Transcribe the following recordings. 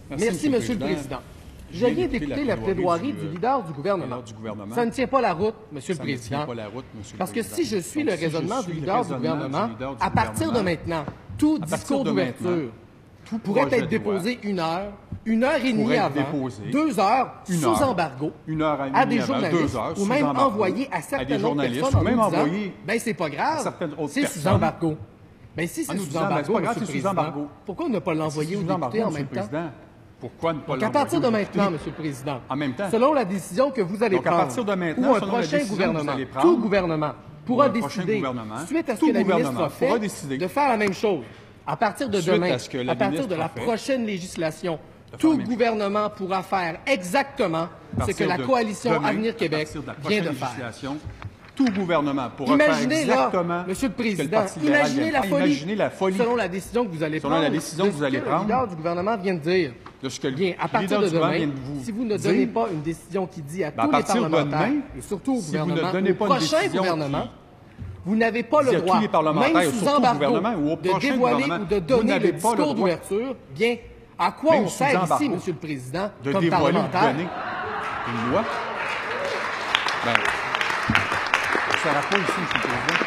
Merci, Monsieur le Président. Je viens d'écouter la plaidoirie du leader du gouvernement. Ça ne tient pas la route, Monsieur le Président. Parce que si je suis le raisonnement du leader du gouvernement, à partir de maintenant, tout discours d'ouverture pourrait être déposé 1 heure, 1 heure et demie avant, 2 heures sous embargo, à des journalistes ou même envoyé à certaines autres personnes en nous disant « Ben, c'est pas grave, c'est sous embargo ». Bien, si c'est sous embargo, Monsieur le Président, pourquoi ne pas l'envoyer aux députés en même temps? Pourquoi ne pas l'envoyer? À partir de maintenant, Monsieur le Président, selon la décision que vous allez prendre, à partir de maintenant, ou un prochain gouvernement, tout gouvernement pourra décider, suite à ce que la ministre a fait, de faire la même chose. À partir de demain, à partir de la prochaine législation, tout gouvernement pourra faire exactement ce que la coalition Avenir Québec vient de faire. Tout gouvernement pourra faire exactement là, Monsieur le Président, imaginez la folie selon la décision que vous allez prendre, le leader du gouvernement vient de dire. Bien, à partir de demain, si vous ne donnez pas une décision qui dit à tous les parlementaires, et surtout au gouvernement, au prochain gouvernement, vous n'avez pas le droit, même sous embargo, de dévoiler ou de donner le discours d'ouverture. Bien, à quoi on sert ici, Monsieur le Président, comme parlementaire? Une loi? Ça ne sert à quoi ici, Monsieur le Président?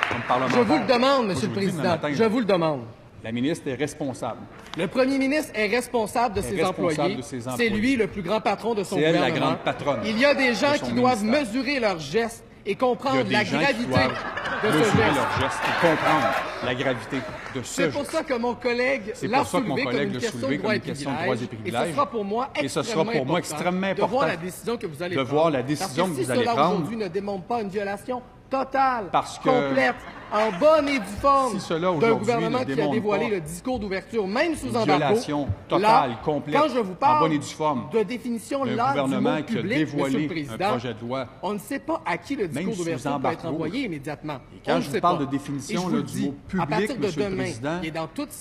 Comme parlementaire. Je vous le demande, Monsieur le Président. Je vous le demande. La ministre est responsable. Le premier ministre est responsable de ses employés. C'est lui le plus grand patron de son gouvernement. C'est elle la grande patronne. Il y a des gens qui doivent mesurer leurs gestes et comprendre la gravité de ce geste. La gravité de ce geste. C'est pour ça que mon collègue l'a soulevé comme une question de droits et privilèges. Et ce sera pour moi extrêmement important de voir la décision que vous allez prendre. Parce que si cela aujourd'hui ne démontre pas une violation totale, complète, en bonne et due forme d'un gouvernement qui a dévoilé le discours d'ouverture, même sous embargo, totale, complète, quand je vous parle en bonne et due forme, de définition là du mot public, Monsieur le Président, on ne sait pas à qui le discours d'ouverture peut être envoyé immédiatement. Et quand je vous parle de définition du mot public, Monsieur le Président, et dans toute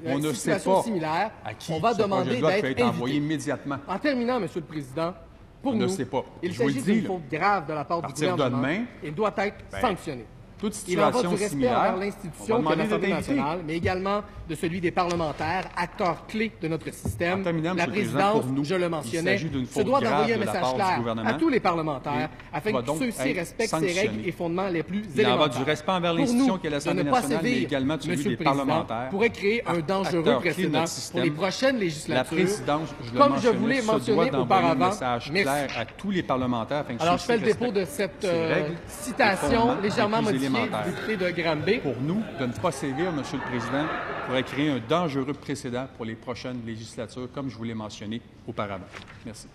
on ne sait pas similaire, à qui on va demander d'être invité. Envoyé immédiatement. En terminant, Monsieur le Président, pour nous, il s'agit d'une faute grave de la part du gouvernement et doit être sanctionné. Toute Il en va du situation respect similaire, envers l'institution qu'est l'Assemblée nationale, mais également de celui des parlementaires, acteurs clés de notre système. La présidence, je le mentionnais, se doit d'envoyer un message clair à tous les parlementaires afin que ceux-ci respectent ces règles et fondements les plus élémentaires. Il en va du respect envers l'institution qu'est l'Assemblée nationale, mais également de celui des parlementaires. Pourrait créer un dangereux précédent pour les prochaines législatures. La présidence, comme je vous l'ai mentionné auparavant. Un message clair à tous les parlementaires. Alors, je fais le dépôt de cette citation légèrement modifiée du député de Granby. Pour nous, de ne pas sévir, Monsieur le Président, pourrait créer un dangereux précédent pour les prochaines législatures, comme je vous l'ai mentionné auparavant. Merci.